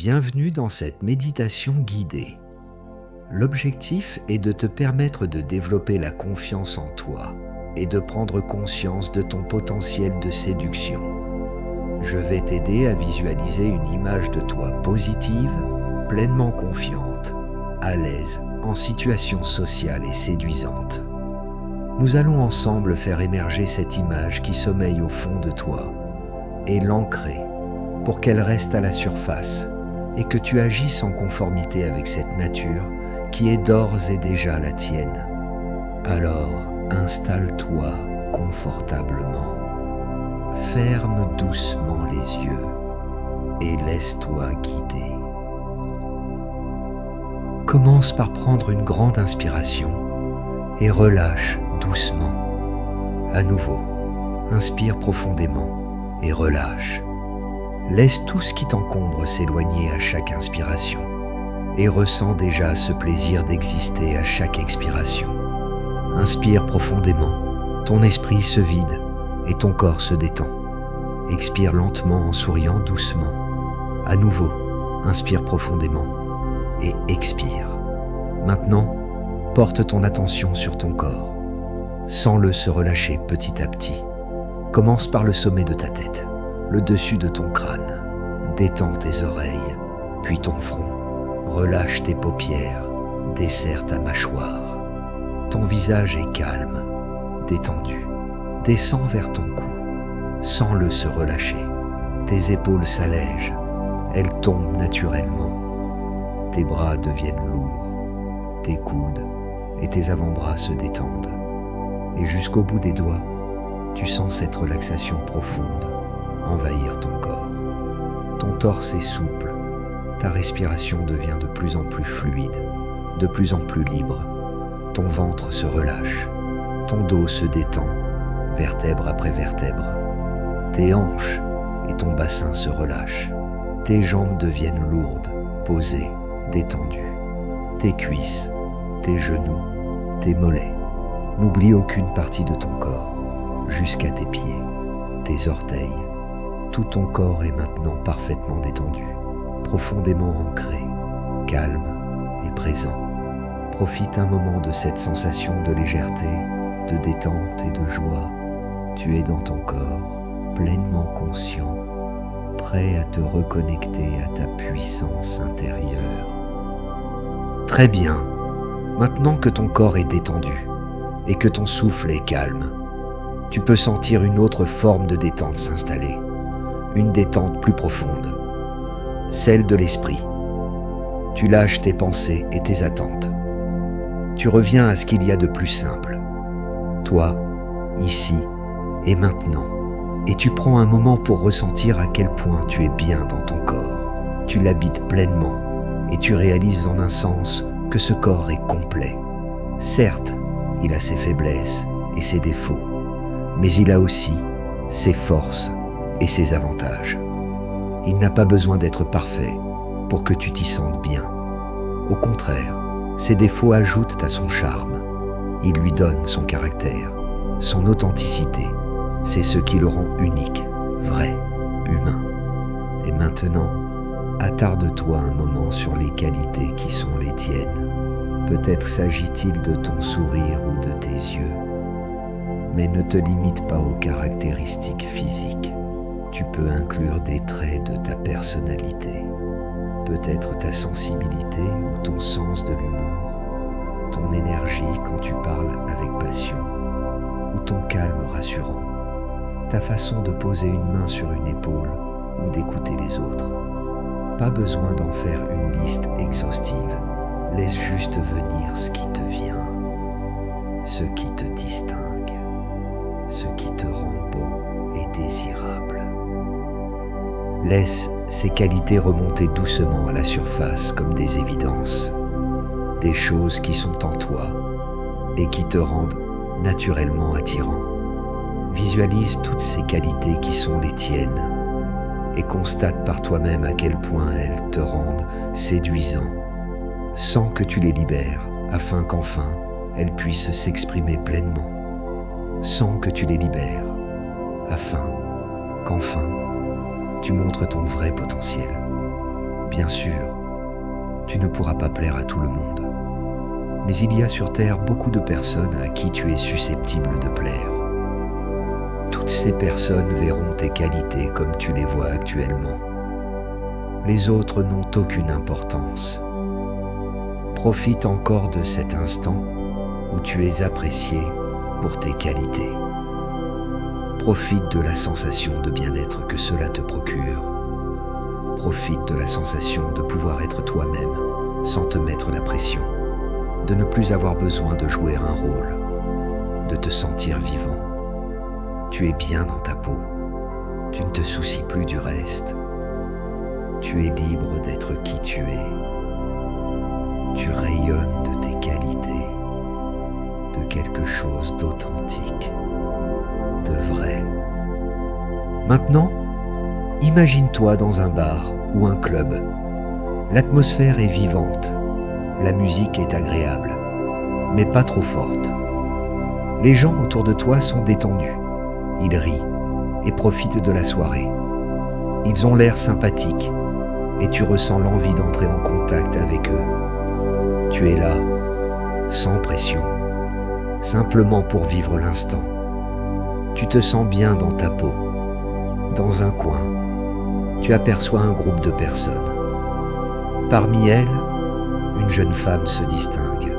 Bienvenue dans cette méditation guidée. L'objectif est de te permettre de développer la confiance en toi et de prendre conscience de ton potentiel de séduction. Je vais t'aider à visualiser une image de toi positive, pleinement confiante, à l'aise, en situation sociale et séduisante. Nous allons ensemble faire émerger cette image qui sommeille au fond de toi et l'ancrer pour qu'elle reste à la surface et que tu agisses en conformité avec cette nature qui est d'ores et déjà la tienne. Alors, installe-toi confortablement. Ferme doucement les yeux et laisse-toi guider. Commence par prendre une grande inspiration et relâche doucement. À nouveau, inspire profondément et relâche. Laisse tout ce qui t'encombre s'éloigner à chaque inspiration et ressens déjà ce plaisir d'exister à chaque expiration. Inspire profondément, ton esprit se vide et ton corps se détend. Expire lentement en souriant doucement. À nouveau, inspire profondément et expire. Maintenant, porte ton attention sur ton corps. Sens-le se relâcher petit à petit. Commence par le sommet de ta tête, le dessus de ton crâne. Détends tes oreilles, puis ton front. Relâche tes paupières, desserre ta mâchoire. Ton visage est calme, détendu. Descends vers ton cou. Sens-le se relâcher. Tes épaules s'allègent. Elles tombent naturellement. Tes bras deviennent lourds. Tes coudes et tes avant-bras se détendent. Et jusqu'au bout des doigts, tu sens cette relaxation profonde envahir ton corps. Ton torse est souple. Ta respiration devient de plus en plus fluide, de plus en plus libre. Ton ventre se relâche. Ton dos se détend, vertèbre après vertèbre. Tes hanches et ton bassin se relâchent. Tes jambes deviennent lourdes, posées, détendues. Tes cuisses, tes genoux, tes mollets. N'oublie aucune partie de ton corps, jusqu'à tes pieds, tes orteils. Tout ton corps est maintenant parfaitement détendu, profondément ancré, calme et présent. Profite un moment de cette sensation de légèreté, de détente et de joie. Tu es dans ton corps, pleinement conscient, prêt à te reconnecter à ta puissance intérieure. Très bien. Maintenant que ton corps est détendu et que ton souffle est calme, tu peux sentir une autre forme de détente s'installer, une détente plus profonde, celle de l'esprit. Tu lâches tes pensées et tes attentes. Tu reviens à ce qu'il y a de plus simple. Toi, ici et maintenant. Et tu prends un moment pour ressentir à quel point tu es bien dans ton corps. Tu l'habites pleinement et tu réalises en un sens que ce corps est complet. Certes, il a ses faiblesses et ses défauts, mais il a aussi ses forces et ses avantages. Il n'a pas besoin d'être parfait pour que tu t'y sentes bien. Au contraire, ses défauts ajoutent à son charme. Il lui donne son caractère, son authenticité. C'est ce qui le rend unique, vrai, humain. Et maintenant, attarde-toi un moment sur les qualités qui sont les tiennes. Peut-être s'agit-il de ton sourire ou de tes yeux. Mais ne te limite pas aux caractéristiques physiques. Tu peux inclure des traits de ta personnalité. Peut-être ta sensibilité ou ton sens de l'humour, ton énergie quand tu parles avec passion, ou ton calme rassurant, ta façon de poser une main sur une épaule ou d'écouter les autres. Pas besoin d'en faire une liste exhaustive. Laisse juste venir ce qui te vient, ce qui te distingue, ce qui te rend beau et désirable. Laisse ces qualités remonter doucement à la surface comme des évidences, des choses qui sont en toi et qui te rendent naturellement attirant. Visualise toutes ces qualités qui sont les tiennes et constate par toi-même à quel point elles te rendent séduisant. Sens que tu les libères afin qu'enfin elles puissent s'exprimer pleinement. Sens que tu les libères afin qu'enfin tu montres ton vrai potentiel. Bien sûr, tu ne pourras pas plaire à tout le monde, mais il y a sur Terre beaucoup de personnes à qui tu es susceptible de plaire. Toutes ces personnes verront tes qualités comme tu les vois actuellement. Les autres n'ont aucune importance. Profite encore de cet instant où tu es apprécié pour tes qualités. Profite de la sensation de bien-être que cela te procure. Profite de la sensation de pouvoir être toi-même sans te mettre la pression, de ne plus avoir besoin de jouer un rôle, de te sentir vivant. Tu es bien dans ta peau, tu ne te soucies plus du reste. Tu es libre d'être qui tu es. Tu rayonnes de tes qualités, de quelque chose d'authentique, de vrai. Maintenant, imagine-toi dans un bar ou un club. L'atmosphère est vivante, la musique est agréable, mais pas trop forte. Les gens autour de toi sont détendus, ils rient et profitent de la soirée. Ils ont l'air sympathiques et tu ressens l'envie d'entrer en contact avec eux. Tu es là, sans pression, simplement pour vivre l'instant. Tu te sens bien dans ta peau. Dans un coin, tu aperçois un groupe de personnes. Parmi elles, une jeune femme se distingue.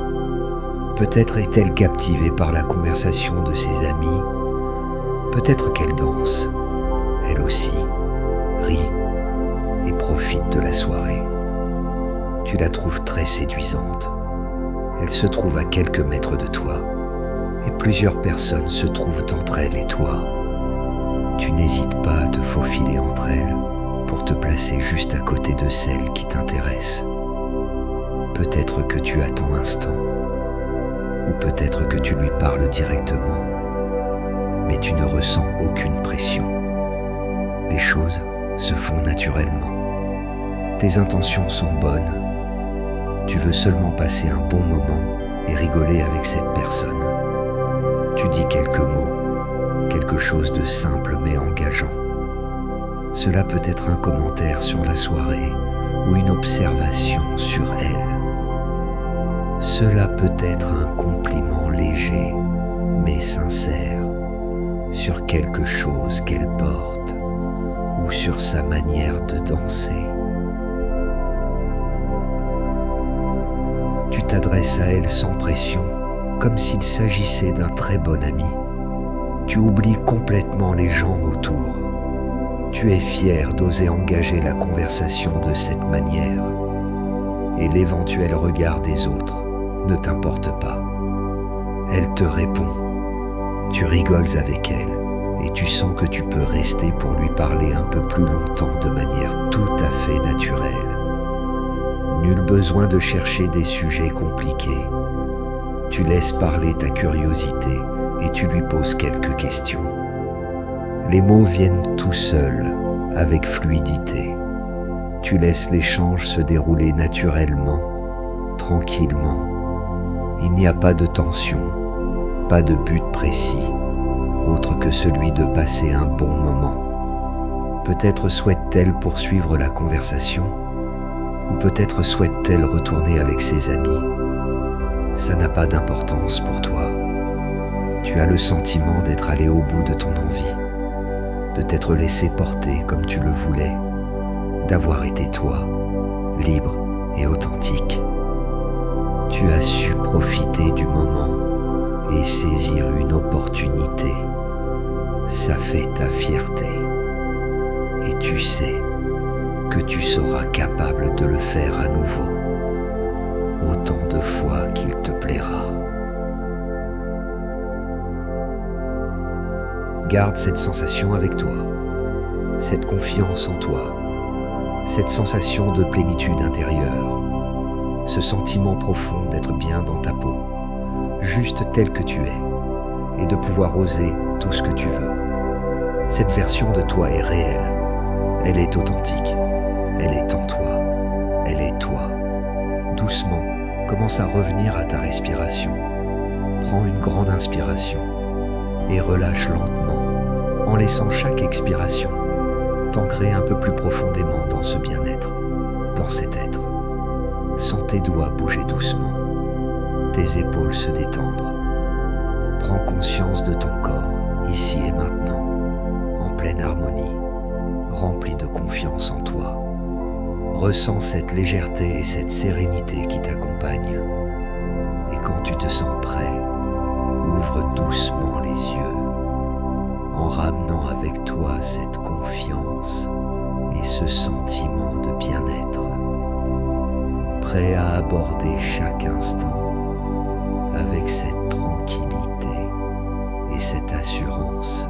Peut-être est-elle captivée par la conversation de ses amis. Peut-être qu'elle danse, elle aussi, rit et profite de la soirée. Tu la trouves très séduisante. Elle se trouve à quelques mètres de toi et plusieurs personnes se trouvent entre elle et toi. Tu n'hésites pas à te faufiler entre elles pour te placer juste à côté de celle qui t'intéresse. Peut-être que tu attends un instant, ou peut-être que tu lui parles directement, mais tu ne ressens aucune pression. Les choses se font naturellement. Tes intentions sont bonnes. Tu veux seulement passer un bon moment et rigoler avec cette personne. Tu dis quelques mots, quelque chose de simple mais engageant. Cela peut être un commentaire sur la soirée ou une observation sur elle. Cela peut être un compliment léger mais sincère sur quelque chose qu'elle porte ou sur sa manière de danser. Tu t'adresses à elle sans pression, comme s'il s'agissait d'un très bon ami. Tu oublies complètement les gens autour. Tu es fier d'oser engager la conversation de cette manière. Et l'éventuel regard des autres ne t'importe pas. Elle te répond. Tu rigoles avec elle et tu sens que tu peux rester pour lui parler un peu plus longtemps de manière tout à fait naturelle. Nul besoin de chercher des sujets compliqués. Tu laisses parler ta curiosité et tu lui poses quelques questions. Les mots viennent tout seuls, avec fluidité. Tu laisses l'échange se dérouler naturellement, tranquillement. Il n'y a pas de tension, pas de but précis, autre que celui de passer un bon moment. Peut-être souhaite-t-elle poursuivre la conversation, ou peut-être souhaite-t-elle retourner avec ses amis. Ça n'a pas d'importance pour toi. Tu as le sentiment d'être allé au bout de ton envie, de t'être laissé porter comme tu le voulais, d'avoir été toi, libre et authentique. Tu as su profiter du moment et saisir une opportunité. Ça fait ta fierté. Et tu sais que tu seras capable de le faire à nouveau, autant de fois qu'il te plaira. Garde cette sensation avec toi, cette confiance en toi, cette sensation de plénitude intérieure, ce sentiment profond d'être bien dans ta peau, juste tel que tu es, et de pouvoir oser tout ce que tu veux. Cette version de toi est réelle, elle est authentique, elle est en toi, elle est toi. Doucement, commence à revenir à ta respiration. Prends une grande inspiration et relâche lentement en laissant chaque expiration t'ancrer un peu plus profondément dans ce bien-être. dans cet être. Sens tes doigts bouger doucement, tes épaules se détendre. Prends conscience de ton corps, ici et maintenant, en pleine harmonie, rempli de confiance en toi. Ressens cette légèreté et cette sérénité qui t'accompagnent. Et quand tu te sens prêt, ouvre doucement les yeux, en ramenant avec toi cette confiance et ce sentiment de bien-être, prêt à aborder chaque instant avec cette tranquillité et cette assurance